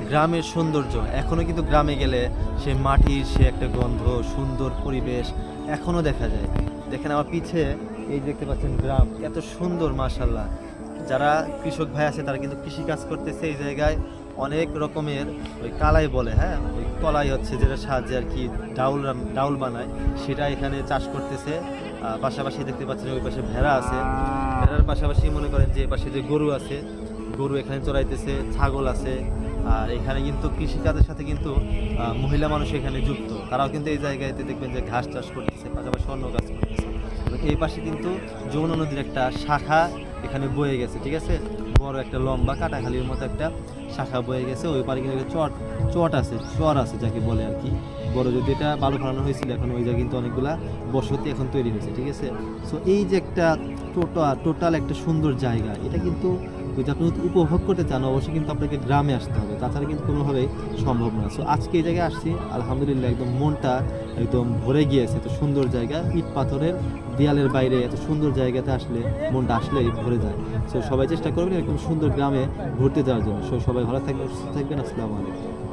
গ্রামের সৌন্দর্য এখনও কিন্তু গ্রামে গেলে সে মাটির সে একটা গন্ধ, সুন্দর পরিবেশ এখনও দেখা যায়। দেখেন আমার পিছে এই দেখতে পাচ্ছেন গ্রাম এত সুন্দর মাশাল্লাহ। যারা কৃষক ভাই আছে তারা কিন্তু কৃষি কাজ করতেছে এই জায়গায়। অনেক রকমের ওই কালাই বলে, হ্যাঁ ওই কলাই হচ্ছে যেটা সাহায্যে আর কি ডাউল বানায়, সেটা এখানে চাষ করতেছে। পাশাপাশি দেখতে পাচ্ছেন ওই পাশে ভেড়া আছে, ভেড়ার পাশাপাশি মনে করেন যে পাশে যে গরু আছে, গরু এখানে চড়াইতেছে, ছাগল আছে। আর এখানে কিন্তু কৃষিকাজের সাথে কিন্তু মহিলা মানুষ এখানে যুক্ত, তারাও কিন্তু এই জায়গাতে দেখবেন যে ঘাস চাষ করতেছে, পাশাপাশি অন্য কাজ করতেছে। এবং এই পাশে কিন্তু যমুনা নদীর একটা শাখা এখানে বয়ে গেছে, ঠিক আছে, বড় একটা লম্বা কাটাখালির মতো একটা শাখা বয়ে গেছে। ওই পারে কিন্তু একটা চর আছে যাকে বলে আর কি। বড় যদি এটা বালু ফেলানো হয়েছিল, এখন ওই জায়গায় কিন্তু অনেকগুলা বসতি এখন তৈরি হয়েছে, ঠিক আছে। সো এই যে একটা টোটাল একটা সুন্দর জায়গা, এটা কিন্তু যদি আপনি উপভোগ করতে চান অবশ্যই কিন্তু আপনাকে গ্রামে আসতে হবে, তাছাড়া কিন্তু কোনোভাবেই সম্ভব না। সো আজকে এই জায়গায় আসছি, আলহামদুলিল্লাহ একদম মনটা একদম ভরে গিয়েছে। এত সুন্দর জায়গা, ইট পাথরের দেয়ালের বাইরে এত সুন্দর জায়গাতে আসলে মনটা আসলেই ভরে যায়। সো সবাই চেষ্টা করবেন এরকম সুন্দর গ্রামে ঘুরতে যাওয়ার জন্য। সো সবাই ভালো থাকবেন, সুস্থ থাকবেন। আসসালামু আলাইকুম।